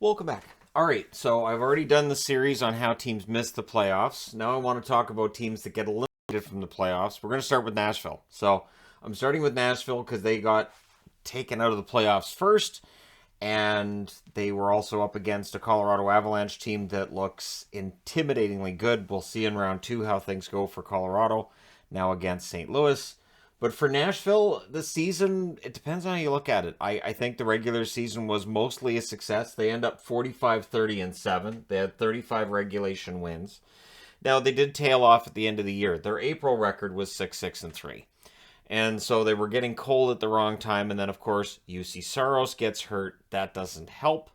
Welcome back. All right, so I've already done the series on how teams miss the playoffs. Now I want to talk about teams that get eliminated from the playoffs. We're going to start with Nashville. So I'm starting with Nashville because they got taken out of the playoffs first, and they were also up against a Colorado Avalanche team that looks intimidatingly good. We'll see in round two how things go for Colorado, now against St. Louis. But for Nashville, the season, it depends on how you look at it. I think the regular season was mostly a success. They end up 45-30-7. They had 35 regulation wins. Now, they did tail off at the end of the year. Their April record was 6-6-3. And so they were getting cold at the wrong time. And then, of course, UC Saros gets hurt. That doesn't help.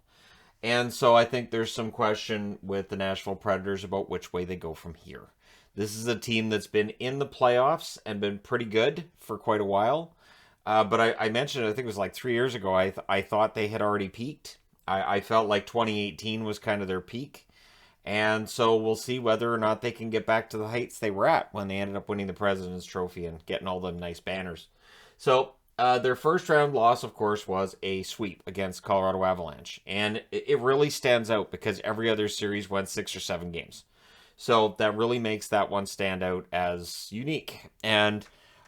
And so I think there's some question with the Nashville Predators about which way they go from here. This is a team that's been in the playoffs and been pretty good for quite a while. But I mentioned, I think it was like 3 years ago, I thought they had already peaked. I felt like 2018 was kind of their peak. And so we'll see whether or not they can get back to the heights they were at when they ended up winning the President's Trophy and getting all them nice banners. So their first round loss, of course, was a sweep against Colorado Avalanche. And it really stands out because every other series went 6 or 7 games. So that really makes that one stand out as unique. And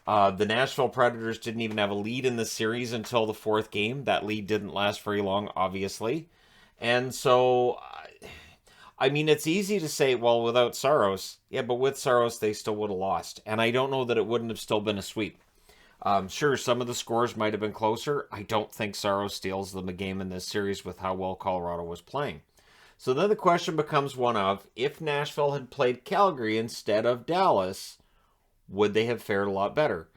the Nashville Predators didn't even have a lead in the series until the fourth game. That lead didn't last very long, obviously. And so, I mean, it's easy to say, well, without Saros. Yeah, but with Saros, they still would have lost. And I don't know that it wouldn't have still been a sweep. Sure, some of the scores might have been closer. I don't think Saros steals them a game in this series with how well Colorado was playing. So then the question becomes one of, if Nashville had played Calgary instead of Dallas, would they have fared a lot better?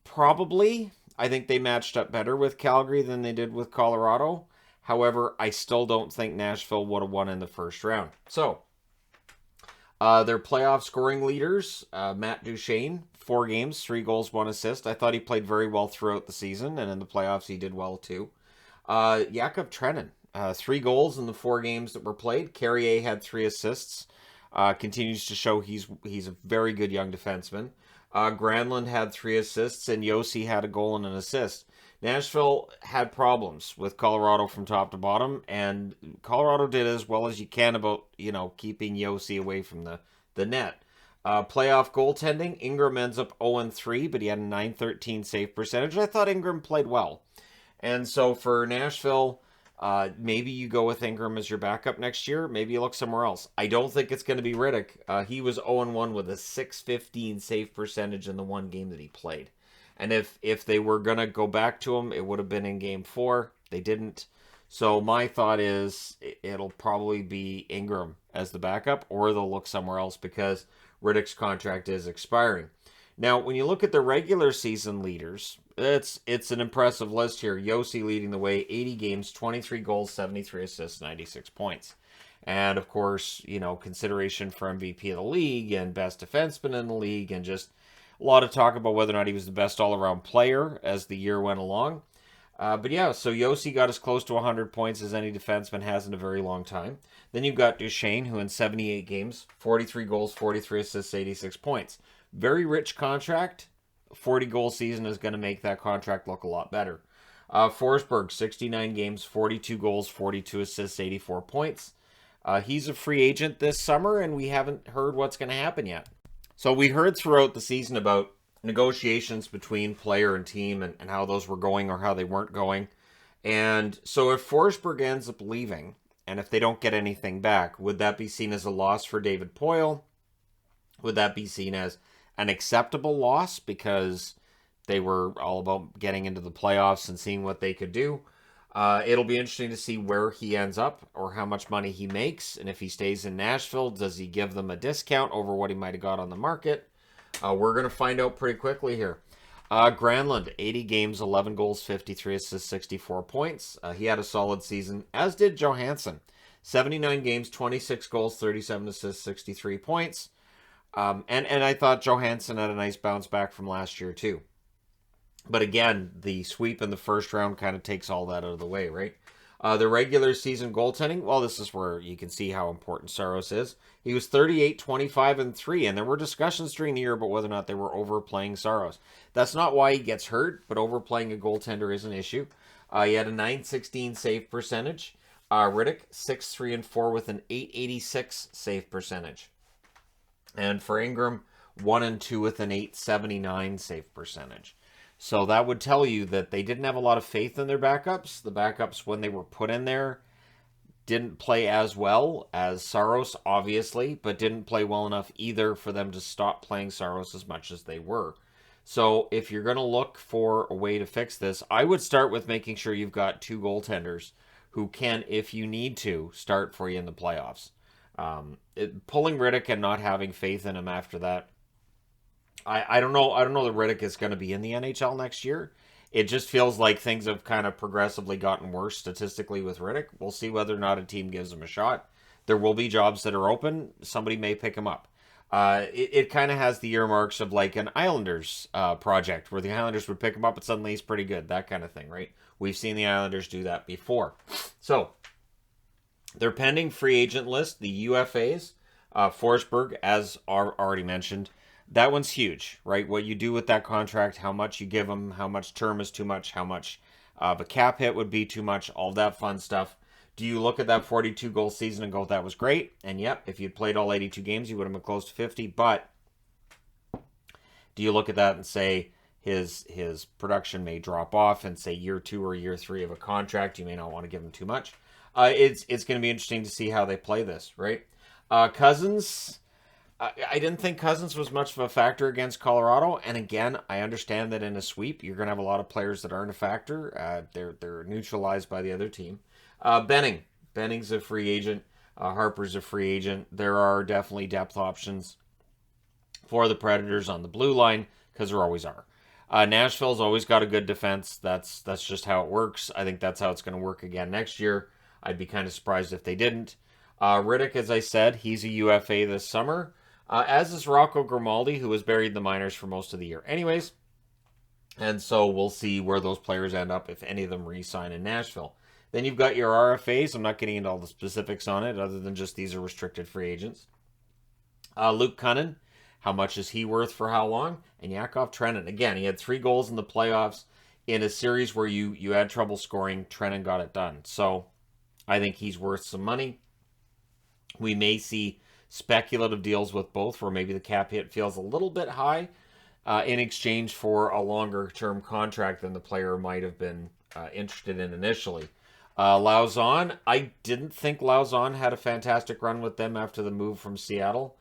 Probably. I think they matched up better with Calgary than they did with Colorado. However, I still don't think Nashville would have won in the first round. So, their playoff scoring leaders, Matt Duchene, 4 games, 3 goals, 1 assist. I thought he played very well throughout the season, and in the playoffs he did well too. Jakub Trenin, 3 goals in the 4 games that were played. Carrier had 3 assists. Continues to show he's a very good young defenseman. Granlund had 3 assists, and Yossi had a goal and an assist. Nashville had problems with Colorado from top to bottom, and Colorado did as well as you can about, keeping Yossi away from the net. Playoff goaltending, Ingram ends up 0-3, but he had a .913 save percentage. I thought Ingram played well. And so for Nashville, maybe you go with Ingram as your backup next year. Maybe you look somewhere else. I don't think it's going to be Riddick. He was 0-1 with a .615 save percentage in the one game that he played. And if they were going to go back to him, it would have been in game 4. They didn't. So my thought is it'll probably be Ingram as the backup, or they'll look somewhere else because Riddick's contract is expiring. Now, when you look at the regular season leaders, it's an impressive list here. Yossi leading the way, 80 games, 23 goals, 73 assists, 96 points. And, of course, consideration for MVP of the league and best defenseman in the league, and just a lot of talk about whether or not he was the best all-around player as the year went along. But yeah, so Yossi got as close to 100 points as any defenseman has in a very long time. Then you've got Duchene, who in 78 games, 43 goals, 43 assists, 86 points. Very rich contract. 40-goal season is going to make that contract look a lot better. Forsberg, 69 games, 42 goals, 42 assists, 84 points. He's a free agent this summer, and we haven't heard what's going to happen yet. So we heard throughout the season about negotiations between player and team and how those were going or how they weren't going. And so if Forsberg ends up leaving, and if they don't get anything back, would that be seen as a loss for David Poile? Would that be seen as an acceptable loss because they were all about getting into the playoffs and seeing what they could do? It'll be interesting to see where he ends up or how much money he makes. And if he stays in Nashville, does he give them a discount over what he might have got on the market? We're going to find out pretty quickly here. Granlund, 80 games, 11 goals, 53 assists, 64 points. He had a solid season, as did Johansson. 79 games, 26 goals, 37 assists, 63 points. And I thought Johansson had a nice bounce back from last year, too. But again, the sweep in the first round kind of takes all that out of the way, right? The regular season goaltending, well, this is where you can see how important Saros is. He was 38, 25, and 3, and there were discussions during the year about whether or not they were overplaying Saros. That's not why he gets hurt, but overplaying a goaltender is an issue. He had a .916 save percentage. Riddick, 6-3-4 with an 886 save percentage. And for Ingram, 1-2 with an 879 save percentage. So that would tell you that they didn't have a lot of faith in their backups. The backups, when they were put in there, didn't play as well as Saros, obviously, but didn't play well enough either for them to stop playing Saros as much as they were. So if you're going to look for a way to fix this, I would start with making sure you've got two goaltenders who can, if you need to, start for you in the playoffs. Pulling Riddick and not having faith in him after that, I don't know. I don't know that Riddick is going to be in the NHL next year. It just feels like things have kind of progressively gotten worse statistically with Riddick. We'll see whether or not a team gives him a shot. There will be jobs that are open. Somebody may pick him up. It kind of has the earmarks of like an Islanders project where the Islanders would pick him up and suddenly he's pretty good. That kind of thing, right? We've seen the Islanders do that before. So, their pending free agent list, the UFAs, Forsberg, as already mentioned, that one's huge, right? What you do with that contract, how much you give them, how much term is too much, how much of a cap hit would be too much, all that fun stuff. Do you look at that 42-goal season and go, that was great? And yep, if you'd played all 82 games, you would have been close to 50. But do you look at that and say his production may drop off and say year 2 or year 3 of a contract, you may not want to give him too much? It's going to be interesting to see how they play this, right? Cousins, I didn't think Cousins was much of a factor against Colorado. And again, I understand that in a sweep, you're going to have a lot of players that aren't a factor. They're neutralized by the other team. Benning's a free agent. Harper's a free agent. There are definitely depth options for the Predators on the blue line, because there always are. Nashville's always got a good defense. That's just how it works. I think that's how it's going to work again next year. I'd be kind of surprised if they didn't. Riddick, as I said, he's a UFA this summer, as is Rocco Grimaldi, who was buried in the minors for most of the year anyways. And so we'll see where those players end up, if any of them re-sign in Nashville. Then you've got your RFAs. I'm not getting into all the specifics on it, other than just these are restricted free agents. Luke Cunnin, how much is he worth for how long? And Yakov Trenin, again, he had 3 goals in the playoffs in a series where you had trouble scoring. Trenin got it done. So I think he's worth some money. We may see speculative deals with both, where maybe the cap hit feels a little bit high in exchange for a longer-term contract than the player might have been interested in initially. Lauzon, I didn't think Lauzon had a fantastic run with them after the move from Seattle.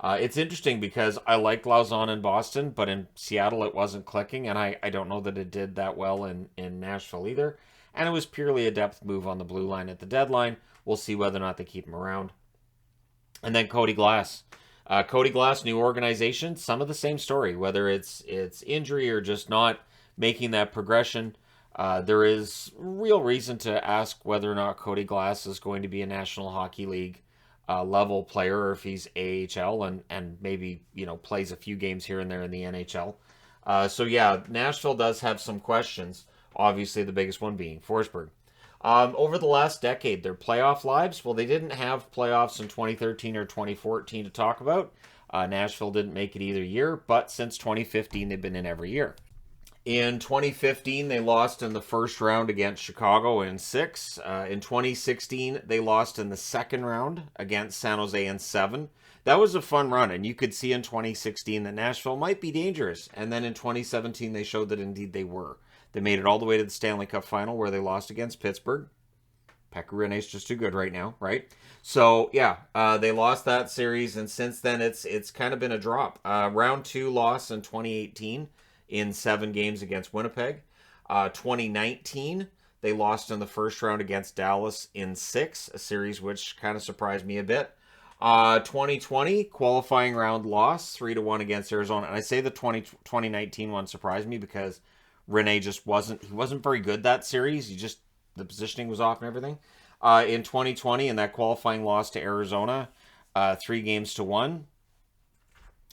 It's interesting because I liked Lauzon in Boston, but in Seattle it wasn't clicking, and I don't know that it did that well in Nashville either. And it was purely a depth move on the blue line at the deadline. We'll see whether or not they keep him around. And then Cody Glass. Cody Glass, new organization, some of the same story, whether it's injury or just not making that progression. There is real reason to ask whether or not Cody Glass is going to be a National Hockey League level player, or if he's AHL and maybe, plays a few games here and there in the NHL. So yeah, Nashville does have some questions. Obviously, the biggest one being Forsberg. Over the last decade, their playoff lives, well, they didn't have playoffs in 2013 or 2014 to talk about. Nashville didn't make it either year, but since 2015, they've been in every year. In 2015, they lost in the first round against Chicago in 6. In 2016, they lost in the second round against San Jose in 7. That was a fun run, and you could see in 2016 that Nashville might be dangerous. And then in 2017, they showed that indeed they were. They made it all the way to the Stanley Cup final, where they lost against Pittsburgh. Pekka Rinne's just too good right now, right? So, yeah, they lost that series, and since then, it's kind of been a drop. Round 2 loss in 2018 in 7 games against Winnipeg. 2019, they lost in the first round against Dallas in 6, a series which kind of surprised me a bit. 2020, qualifying round loss, 3-1 against Arizona. And I say the 2019 one surprised me because Rinne just wasn't very good that series. The positioning was off and everything. In 2020, in that qualifying loss to Arizona, 3-1,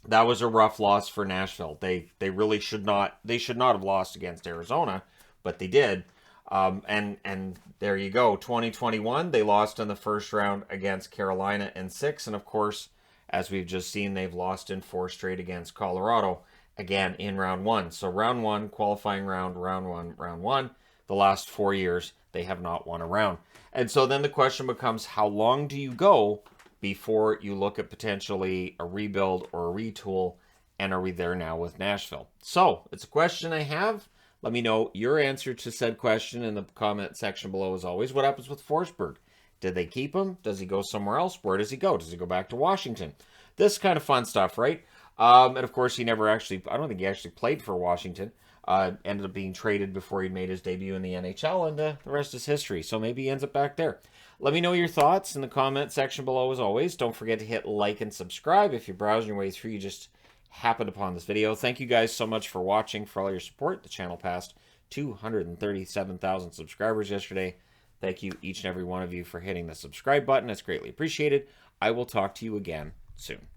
that was a rough loss for Nashville. They really should not have lost against Arizona, but they did. And there you go. 2021, they lost in the first round against Carolina in 6, and of course, as we've just seen, they've lost in 4 straight against Colorado, again in round 1. So round 1, qualifying round 1, round 1. The last 4 years, they have not won a round. And so then the question becomes, how long do you go before you look at potentially a rebuild or a retool? And are we there now with Nashville? So it's a question I have. Let me know your answer to said question in the comment section below as always. What happens with Forsberg? Did they keep him? Does he go somewhere else? Where does he go? Does he go back to Washington? This kind of fun stuff, right? And of course, he never actually, I don't think he actually played for Washington. Ended up being traded before he made his debut in the NHL, and the rest is history. So maybe he ends up back there. Let me know your thoughts in the comment section below as always. Don't forget to hit like and subscribe. If you're browsing your way through, you just happened upon this video. Thank you guys so much for watching, for all your support. The channel passed 237,000 subscribers yesterday. Thank you, each and every one of you, for hitting the subscribe button. It's greatly appreciated. I will talk to you again soon.